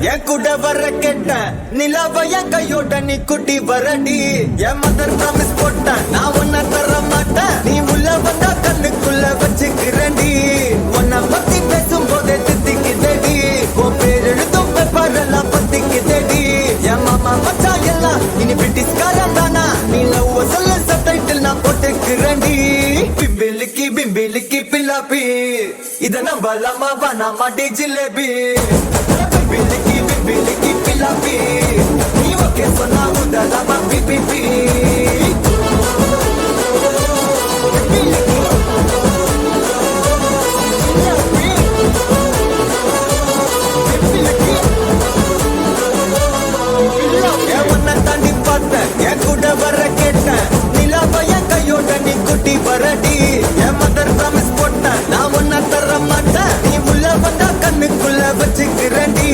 என் கூட வர கேட்டேன் நிலாவ என் கையோட நீ குட்டி வரடி என் மதர் ப்ராமிஸ் போட்டேன் நான் ஒன்ன தர மாட்டேன் நீ உள்ள வந்தா கண்ணுக்குள்ள வச்சுக்கிறேன்டி உன்னை பத்தி பேசும் போதே தித்திக்குதடி உன் பேர் எழுதும் பேப்பரெல்லாம் பத்திக்குதடி என் மாமா மச்சா எல்லாம் இனி பிரிட்டிஷ்காரன் தானா நீ லவ் சொல்ல சப்டைட்டில் நான் போட்டுக்கிறேன்டி பிம்பிலிக்கி பில்லாப்பி இத நம்பலாமா வேணாமா டி ஜிலேபி பிம்பிலிக்கி பில்லாப்பி நீ ஓகே சொன்னா உடலாமா பிபிபி தாண்டி பார்த்தேன் என் கூட வர கேட்டேன் நிலாவ என் கையோட நீ குட்டி வரடி என் மதர் ப்ராமிஸ் போட்டேன் நான் ஒன்ன தர மாட்டேன் நீ உள்ள வந்தா கண்ணுக்குள்ள வச்சுக்கிறேன்டி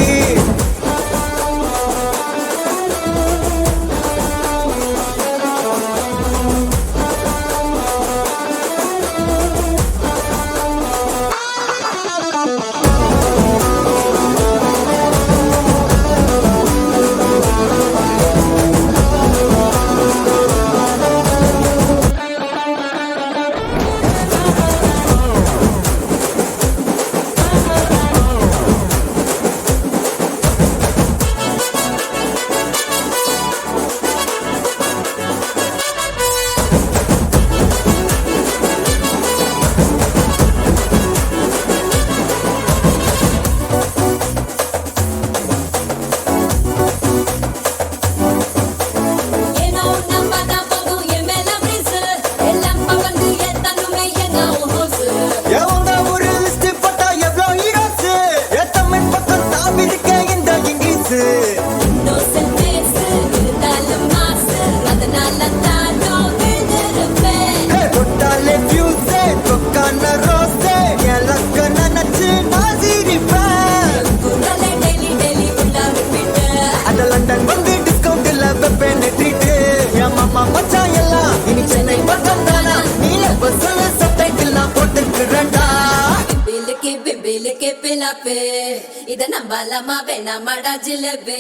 இத நம்பலாமா வேணாமாடா ஜிலேபி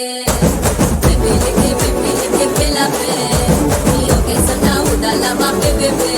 பிம்பிலிக்கி பில்லாப்பி நீ ஓகே சொன்னா உடலாமா பிபிபி